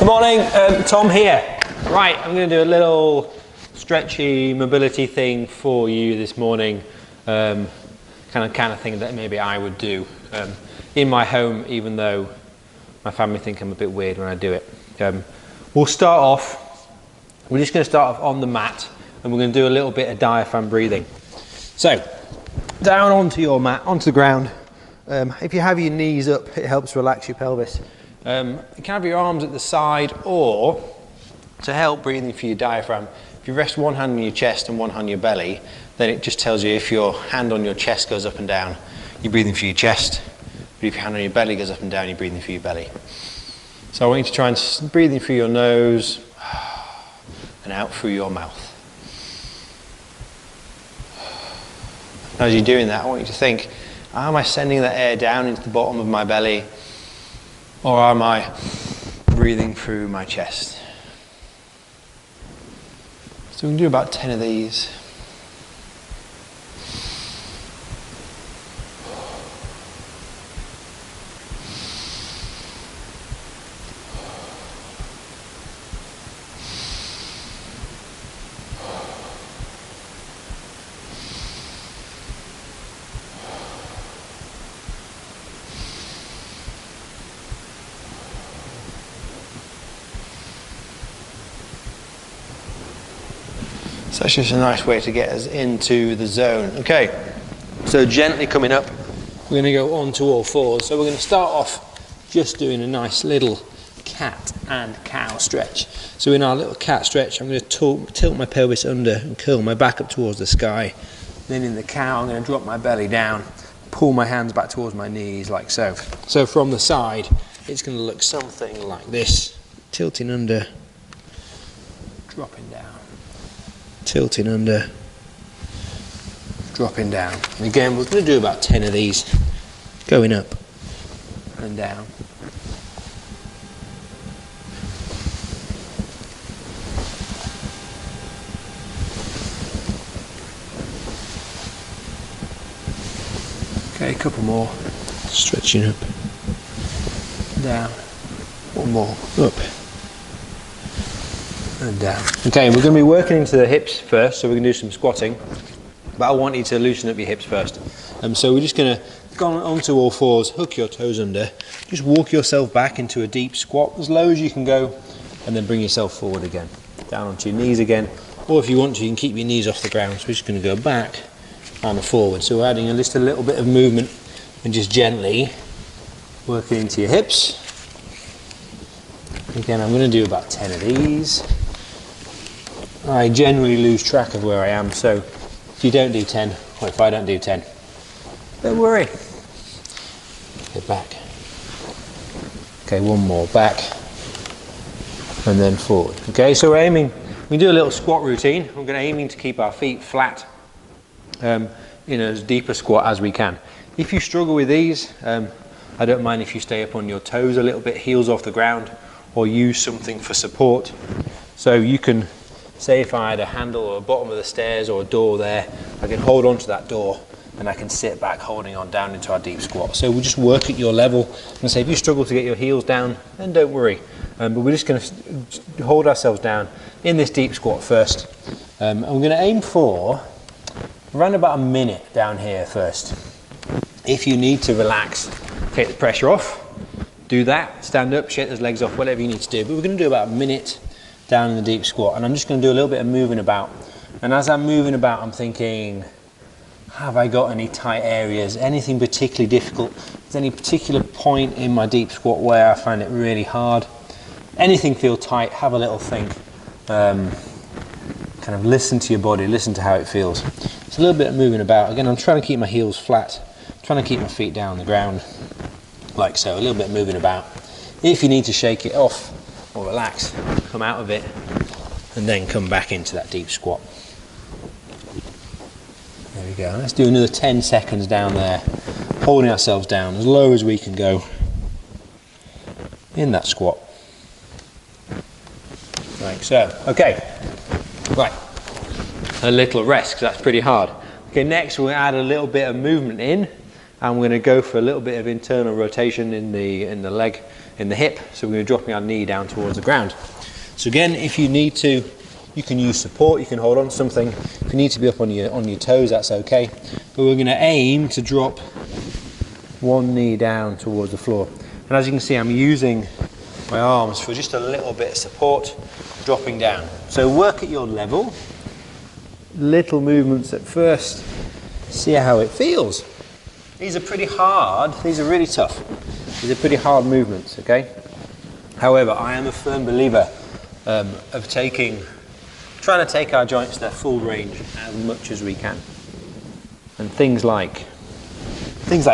Good morning, Tom here. Right, I'm going to do a little stretchy mobility thing for you this morning. Kind of thing that maybe I would do in my home, even though my family think I'm a bit weird when I do it. We're just going to start off on the mat, and we're going to do a little bit of diaphragm breathing. So, down onto your mat, onto the ground. If you have your knees up, it helps relax your pelvis. You can have your arms at the side, or to help breathing for your diaphragm, if you rest one hand on your chest and one hand on your belly, then it just tells you if your hand on your chest goes up and down, you're breathing through your chest. But if your hand on your belly goes up and down, you're breathing through your belly. So I want you to try and breathe in through your nose and out through your mouth. As you're doing that, I want you to think, am I sending that air down into the bottom of my belly, or am I breathing through my chest? So we can do about 10 of these. So that's just a nice way to get us into the zone. Okay, so gently coming up, we're going to go onto all fours. So we're going to start off just doing a nice little cat and cow stretch. So in our little cat stretch, I'm going to tilt my pelvis under and curl my back up towards the sky. Then in the cow, I'm going to drop my belly down, pull my hands back towards my knees like so. So from the side, it's going to look something like this. Tilting under, dropping down. Tilting under, dropping down. And again, we're going to do about 10 of these, going up and down. Okay, a couple more. Stretching up, down. One more, up. And down. Okay, we're going to be working into the hips first, so we're going to do some squatting, but I want you to loosen up your hips first. So we're just going to go onto all fours, hook your toes under, just walk yourself back into a deep squat as low as you can go, and then bring yourself forward again, down onto your knees again, or if you want to, you can keep your knees off the ground. So we're just going to go back and forward. So we're adding just a little bit of movement and just gently working into your hips. Again, I'm going to do about 10 of these. I generally lose track of where I am, so if you don't do 10, or if I don't do 10, don't worry. Get back. Okay, one more, back, and then forward. Okay, so we're aiming, we do a little squat routine. We're aiming to keep our feet flat in as deep a squat as we can. If you struggle with these, I don't mind if you stay up on your toes a little bit, heels off the ground, or use something for support. So you can, say if I had a handle or a bottom of the stairs or a door there, I can hold on to that door and I can sit back holding on down into our deep squat. So we'll just work at your level, and say if you struggle to get your heels down, then don't worry. But we're just going to hold ourselves down in this deep squat first. And we're going to aim for around about a minute down here first. If you need to relax, take the pressure off, do that, stand up, shake those legs off, whatever you need to do. But we're going to do about a minute down in the deep squat, and I'm just going to do a little bit of moving about. And as I'm moving about, I'm thinking, have I got any tight areas, anything particularly difficult? Is there any particular point in my deep squat where I find it really hard? Anything feel tight, have a little think. Kind of listen to your body, listen to how it feels. It's a little bit of moving about. Again, I'm trying to keep my heels flat, trying to keep my feet down on the ground, like so, a little bit of moving about. If you need to shake it off or relax, come out of it and then come back into that deep squat. There we go. Let's do another 10 seconds down there, holding ourselves down as low as we can go in that squat. Like so. Okay, right, a little rest because that's pretty hard. Okay, next we'll add a little bit of movement in, and we're going to go for a little bit of internal rotation in the leg, in the hip. So we're going to be dropping our knee down towards the ground. So again, if you need to, you can use support, you can hold on to something. If you need to be up on your toes, that's okay. But we're going to aim to drop one knee down towards the floor. And as you can see, I'm using my arms for just a little bit of support, dropping down. So work at your level, little movements at first, see how it feels. These are pretty hard, these are really tough. These are pretty hard movements, okay? However, I am a firm believer of trying to take our joints to their full range as much as we can. And things like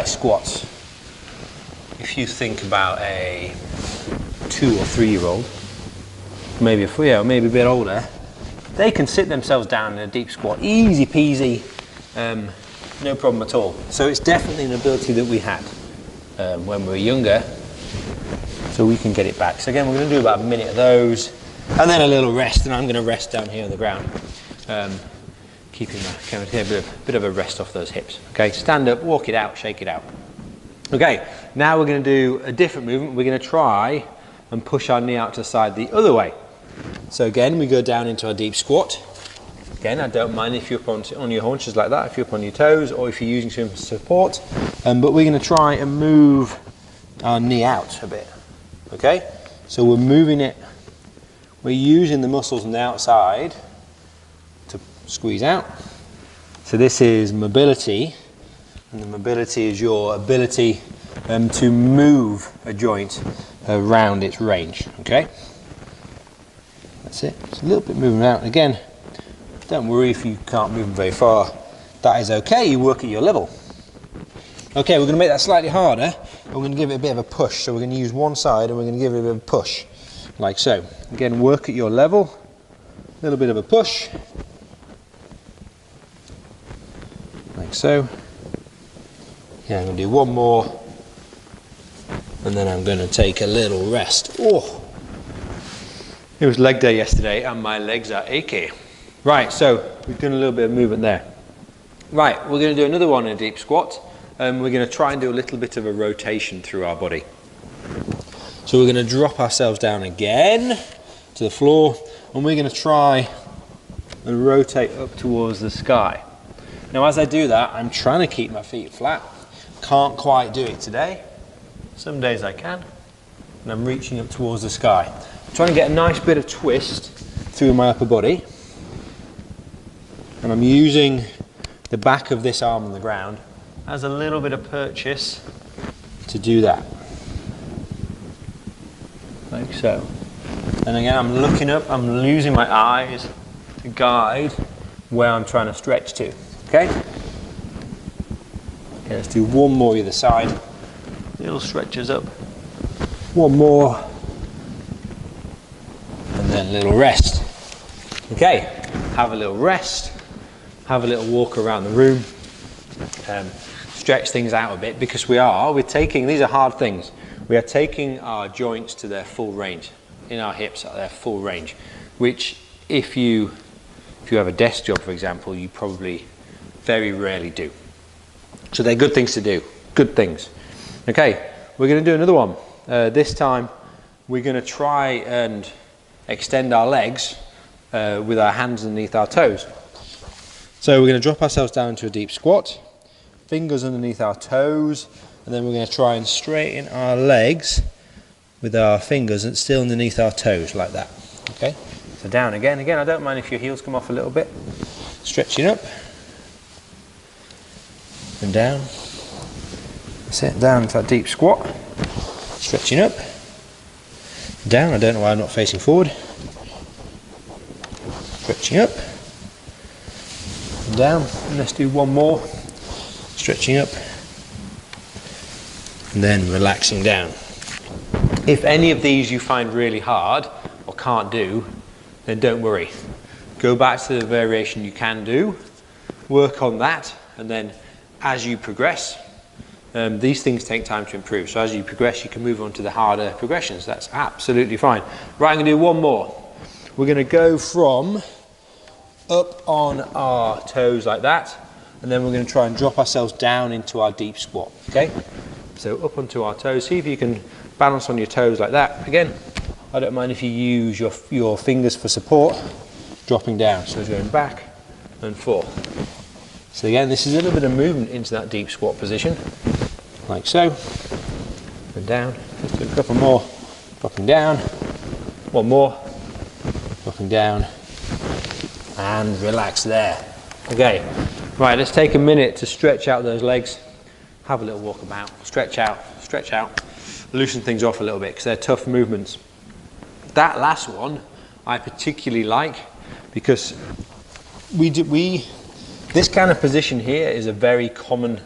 squats. If you think about a 2 or 3 year old, maybe a bit older, they can sit themselves down in a deep squat, easy peasy, no problem at all. So it's definitely an ability that we had when we were younger, so we can get it back. So again, we're going to do about a minute of those, and then a little rest, and I'm going to rest down here on the ground, keeping my camera here, a bit of a rest off those hips. Okay, stand up, walk it out, shake it out. Okay, now we're going to do a different movement. We're going to try and push our knee out to the side the other way. So again, we go down into our deep squat. Again, I don't mind if you're up on your haunches like that, if you're up on your toes, or if you're using some support. But we're going to try and move our knee out a bit. Okay, so we're moving it. We're using the muscles on the outside to squeeze out. So this is mobility, and the mobility is your ability to move a joint around its range. Okay, that's it. It's a little bit moving out. Again, don't worry if you can't move very far. That is okay. You work at your level. Okay, we're going to make that slightly harder. We're going to give it a bit of a push. So we're going to use one side and we're going to give it a bit of a push, like so. Again, work at your level. A little bit of a push, like so. Yeah, I'm going to do one more, and then I'm going to take a little rest. Oh, it was leg day yesterday, and my legs are achy. Right, so we've done a little bit of movement there. Right, we're going to do another one in a deep squat, and we're going to try and do a little bit of a rotation through our body. So we're going to drop ourselves down again to the floor, and we're going to try and rotate up towards the sky. Now as I do that, I'm trying to keep my feet flat. Can't quite do it today. Some days I can. And I'm reaching up towards the sky. I'm trying to get a nice bit of twist through my upper body. And I'm using the back of this arm on the ground as a little bit of purchase to do that. Like so. And again, I'm looking up, I'm using my eyes to guide where I'm trying to stretch to. Okay? Okay, let's do one more either side. Little stretches up. One more. And then a little rest. Okay, have a little rest. Have a little walk around the room. Stretch things out a bit, because we're taking, these are hard things. We are taking our joints to their full range, in our hips at their full range, which if you have a desk job, for example, you probably very rarely do. So they're good things to do, good things. Okay, we're going to do another one. This time we're going to try and extend our legs with our hands underneath our toes. So we're going to drop ourselves down into a deep squat, fingers underneath our toes, and then we're going to try and straighten our legs with our fingers and still underneath our toes, like that. Okay, so down again. Again, I don't mind if your heels come off a little bit. Stretching up and down. Sit down into that deep squat. Stretching up, down. I don't know why I'm not facing forward. Stretching up, and down. And let's do one more. Stretching up, and then relaxing down. If any of these you find really hard or can't do, then don't worry. Go back to the variation you can do, work on that, and then as you progress, these things take time to improve. So as you progress, you can move on to the harder progressions. That's absolutely fine. Right, I'm going to do one more. We're going to go from up on our toes like that, and then we're going to try and drop ourselves down into our deep squat, okay? So up onto our toes, see if you can balance on your toes like that. Again, I don't mind if you use your fingers for support, dropping down, so it's going back and forth. So again, this is a little bit of movement into that deep squat position, like so, and down. Let's do a couple more, dropping down, one more, dropping down, and relax there. Okay, right, let's take a minute to stretch out those legs, have a little walk about, stretch out, loosen things off a little bit because they're tough movements. That last one I particularly like because this kind of position here is a very common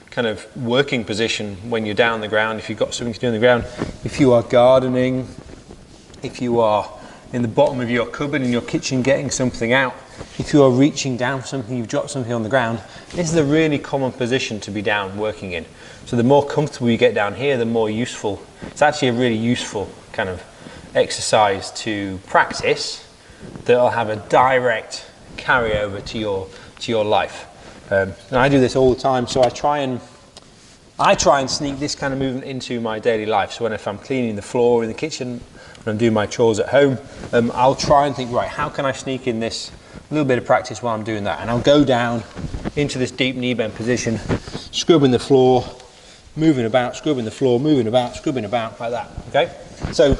kind of working position when you're down on the ground, if you've got something to do on the ground, if you are gardening, if you are in the bottom of your cupboard in your kitchen getting something out, if you are reaching down for something, you've dropped something on the ground, this is a really common position to be down working in. So the more comfortable you get down here, the more useful. It's actually a really useful kind of exercise to practice that'll have a direct carryover to your life. And I do this all the time, so I try and sneak this kind of movement into my daily life. So if I'm cleaning the floor in the kitchen, when I'm doing my chores at home, I'll try and think, right, how can I sneak in this little bit of practice while I'm doing that? And I'll go down into this deep knee bend position, scrubbing the floor, moving about, scrubbing the floor, moving about, scrubbing about, like that, okay? So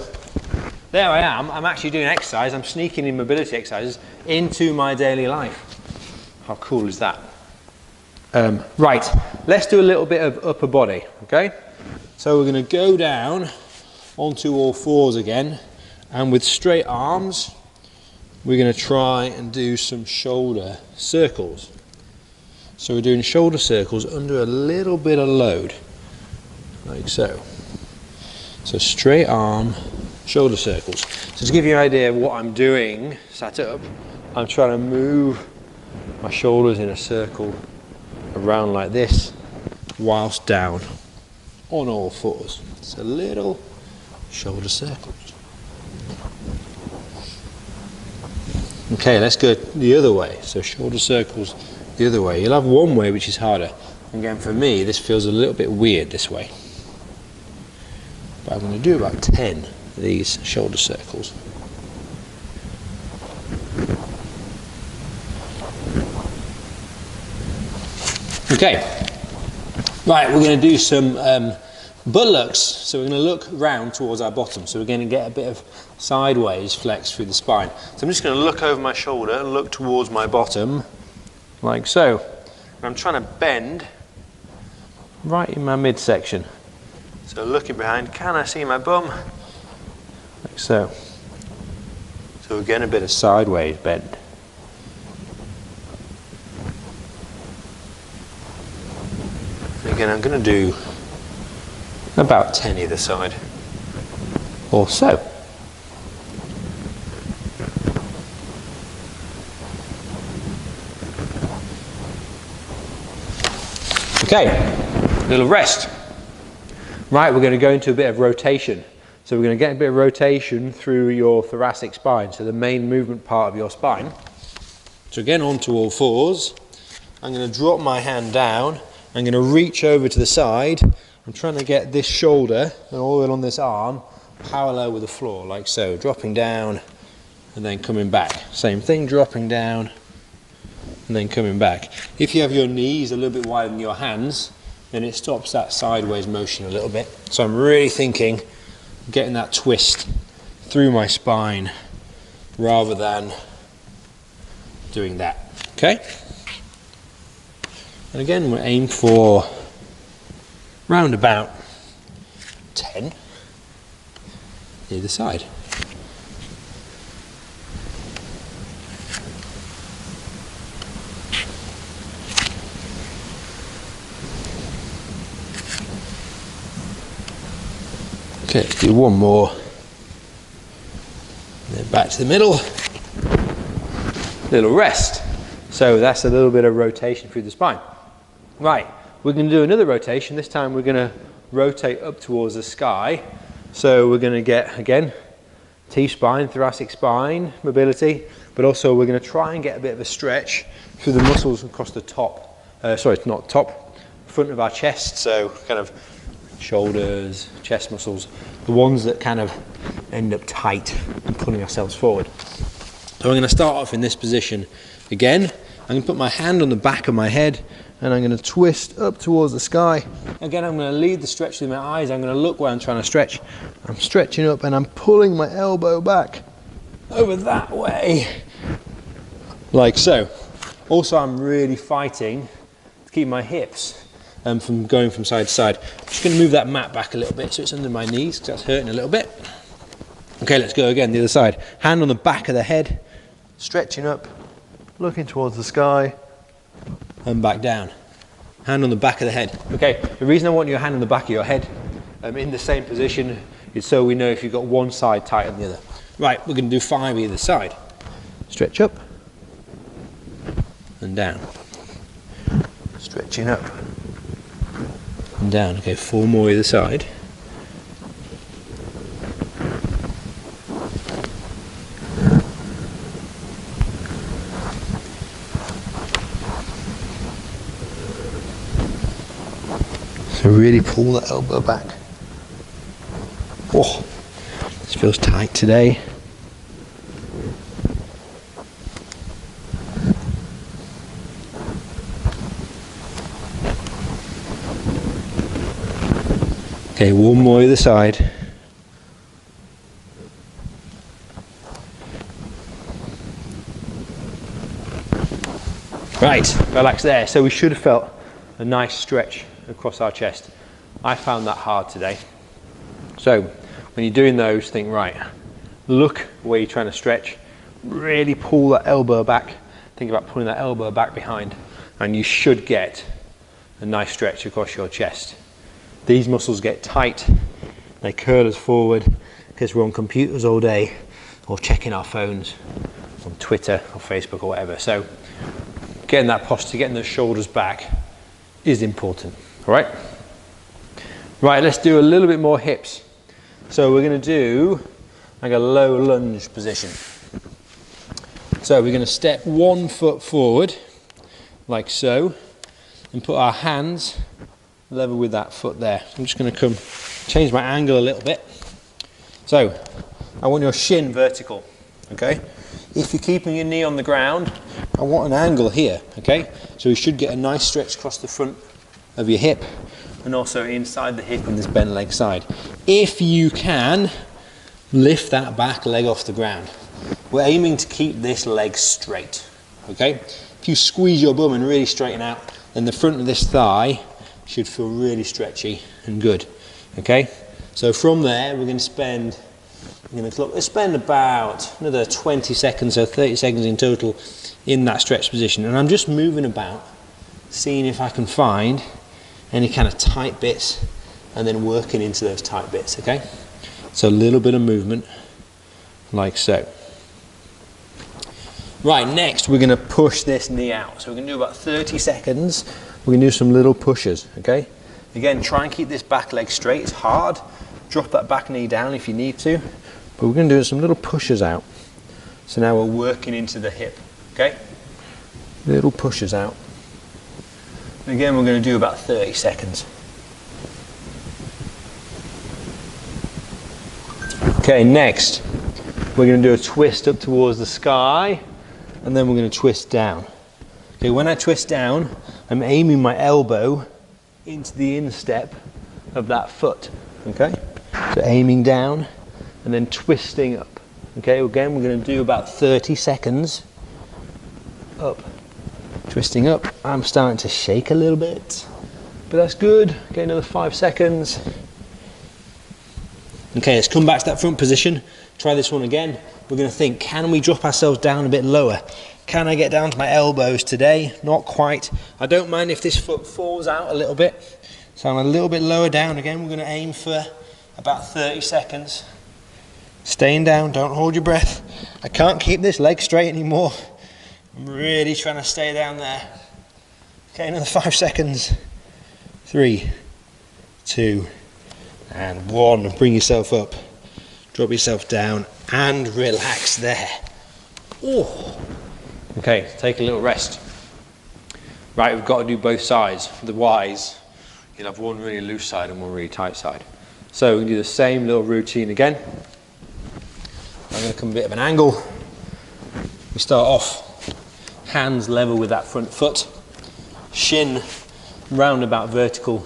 there I am, I'm actually doing exercise, I'm sneaking in mobility exercises into my daily life. How cool is that? Right, let's do a little bit of upper body, okay? So we're going to go down onto all fours again, and with straight arms, we're going to try and do some shoulder circles. So we're doing shoulder circles under a little bit of load, like so. So straight arm, shoulder circles. So to give you an idea of what I'm doing, sat up, I'm trying to move my shoulders in a circle around like this, whilst down on all fours. So little shoulder circles. Okay, let's go the other way. So shoulder circles the other way. You'll have one way which is harder. Again, for me, this feels a little bit weird this way. But I'm going to do about 10 of these shoulder circles. Okay, right, we're going to do some buttocks. So we're going to look round towards our bottom. So we're going to get a bit of sideways flex through the spine. So I'm just going to look over my shoulder and look towards my bottom, like so. And I'm trying to bend right in my midsection. So looking behind, can I see my bum? Like so. So we're getting a bit of sideways bend. Again, I'm going to do about 10 either side, or so. Okay, little rest. Right, we're going to go into a bit of rotation. So we're going to get a bit of rotation through your thoracic spine, so the main movement part of your spine. So again, onto all fours. I'm going to drop my hand down. I'm going to reach over to the side. I'm trying to get this shoulder and all the way on this arm parallel with the floor, like so. Dropping down and then coming back. Same thing, dropping down and then coming back. If you have your knees a little bit wider than your hands, then it stops that sideways motion a little bit. So I'm really thinking getting that twist through my spine rather than doing that. Okay? And again, we'll aim for round about 10 either side. Okay, let's do one more. And then back to the middle. Little rest. So that's a little bit of rotation through the spine. Right, we're going to do another rotation. This time we're going to rotate up towards the sky. So we're going to get, again, T-spine, thoracic spine, mobility, but also we're going to try and get a bit of a stretch through the muscles across the top sorry, not top, front of our chest, so kind of shoulders, chest muscles, the ones that kind of end up tight and pulling ourselves forward. So I'm going to start off in this position again. I'm going to put my hand on the back of my head and I'm going to twist up towards the sky. Again, I'm going to lead the stretch with my eyes. I'm going to look where I'm trying to stretch. I'm stretching up and I'm pulling my elbow back over that way, like so. Also, I'm really fighting to keep my hips from going from side to side. I'm just going to move that mat back a little bit so it's under my knees because that's hurting a little bit. Okay, let's go again, the other side. Hand on the back of the head, stretching up, looking towards the sky, and back down. Hand on the back of the head. Okay, the reason I want your hand on the back of your head in the same position is so we know if you've got one side tighter than the other. Right, we're going to do 5 either side. Stretch up and down. Stretching up and down. Okay, 4 more either side. So really pull the elbow back. Oh, this feels tight today. Okay, 1 more either side. Right, relax there. So we should have felt a nice stretch across our chest. I found that hard today. So when you're doing those, think, right, look where you're trying to stretch, really pull that elbow back, think about pulling that elbow back behind, and you should get a nice stretch across your chest. These muscles get tight, they curl us forward because we're on computers all day or checking our phones on Twitter or Facebook or whatever. So getting that posture, getting those shoulders back is important. All right? Right, let's do a little bit more hips. So we're going to do like a low lunge position. So we're going to step 1 foot forward, like so, and put our hands level with that foot there. I'm just going to change my angle a little bit. So I want your shin vertical, okay? If you're keeping your knee on the ground, I want an angle here, okay? So you should get a nice stretch across the front of your hip and also inside the hip on this bent leg side. If you can, lift that back leg off the ground. We're aiming to keep this leg straight, okay? If you squeeze your bum and really straighten out, then the front of this thigh should feel really stretchy and good, okay? So from there, we're going to spend about another 20 seconds, so 30 seconds in total in that stretch position. And I'm just moving about, seeing if I can find any kind of tight bits and then working into those tight bits, okay? So a little bit of movement, like so. Right, next we're going to push this knee out. So we're going to do about 30 seconds. We're going to do some little pushes, okay? Again, try and keep this back leg straight. It's hard. Drop that back knee down if you need to. But we're going to do some little pushes out. So now we're working into the hip, okay? Little pushes out. And again, we're going to do about 30 seconds. Okay, next, we're going to do a twist up towards the sky, and then we're going to twist down. Okay, when I twist down, I'm aiming my elbow into the instep of that foot, okay? So aiming down and then twisting up. Okay, again, we're going to do about 30 seconds. Up, twisting up. I'm starting to shake a little bit, but that's good. Okay, another 5 seconds. Okay, let's come back to that front position. Try this one again. We're going to think, can we drop ourselves down a bit lower? Can I get down to my elbows today? Not quite. I don't mind if this foot falls out a little bit. So I'm a little bit lower down. Again, we're going to aim for about 30 seconds. Staying down, don't hold your breath. I can't keep this leg straight anymore. I'm really trying to stay down there. Okay, another 5 seconds. 3, 2, and 1. Bring yourself up. Drop yourself down and relax there. Oh. Okay, take a little rest. Right, we've got to do both sides. Otherwise, you'll have one really loose side and one really tight side. So we can do the same little routine again. I'm going to come a bit of an angle. We start off hands level with that front foot, shin roundabout vertical.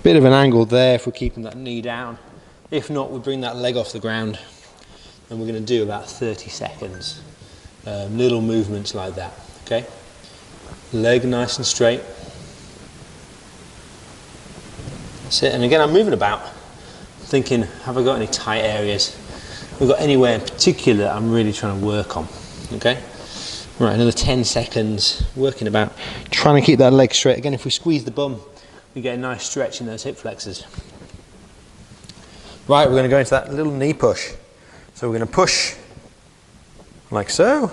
Bit of an angle there if we're keeping that knee down. If not, we bring that leg off the ground, and we're going to do about 30 seconds. Little movements like that, okay? Leg nice and straight. That's it. And again, I'm moving about, thinking, have I got any tight areas? Have I got anywhere in particular that I'm really trying to work on, okay? Right, another 10 seconds, working about, trying to keep that leg straight. Again, if we squeeze the bum, we get a nice stretch in those hip flexors. Right, we're going to go into that little knee push. So we're going to push like so.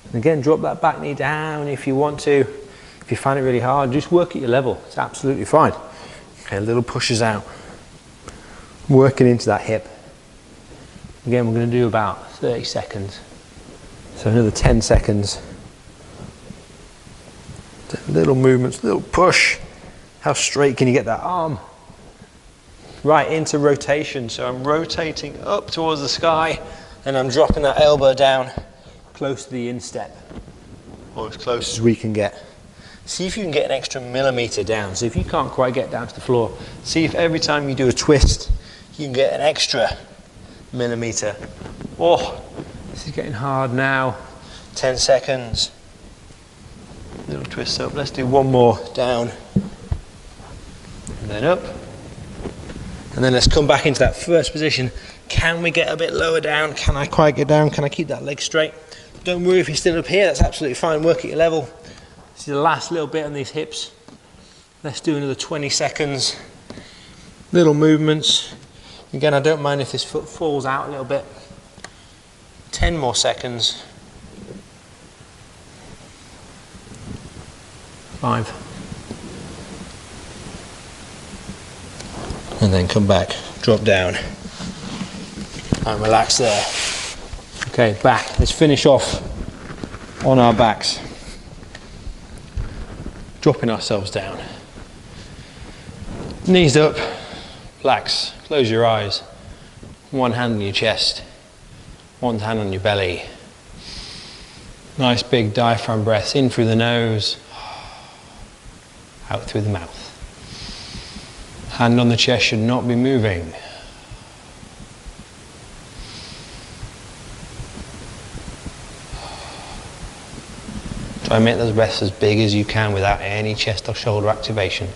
And again, drop that back knee down if you want to. If you find it really hard, just work at your level. It's absolutely fine. Okay, little pushes out. Working into that hip. Again, we're going to do about 30 seconds. So another 10 seconds. Little movements, little push. How straight can you get that arm? Right, into rotation. So I'm rotating up towards the sky and I'm dropping that elbow down close to the instep, or as close as we can get. See if you can get an extra millimeter down. So if you can't quite get down to the floor, see if every time you do a twist, you can get an extra millimeter. Oh, this is getting hard now. 10 seconds. Little twist up. Let's do one more down. And then up. And then let's come back into that first position. Can we get a bit lower down? Can I quite get down? Can I keep that leg straight? Don't worry if you're still up here, that's absolutely fine. Work at your level. This is the last little bit on these hips. Let's do another 20 seconds. Little movements. Again, I don't mind if this foot falls out a little bit. 10 more seconds. 5. And then come back, drop down, and relax there. Okay, back. Let's finish off on our backs. Dropping ourselves down. Knees up, relax, close your eyes. One hand on your chest, one hand on your belly. Nice big diaphragm breaths in through the nose, out through the mouth. Hand on the chest should not be moving. Try and make those breaths as big as you can without any chest or shoulder activation.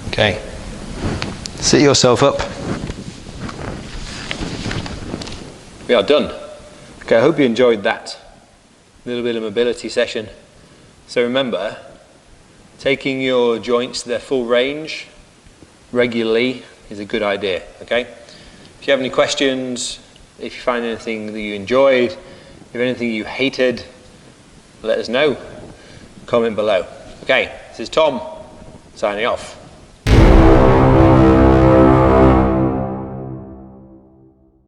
Okay, sit yourself up. We are done. Okay, I hope you enjoyed that little bit of mobility session. So remember, taking your joints to their full range regularly is a good idea, okay? If you have any questions, if you find anything that you enjoyed, if anything you hated, let us know. Comment below. Okay, this is Tom, signing off.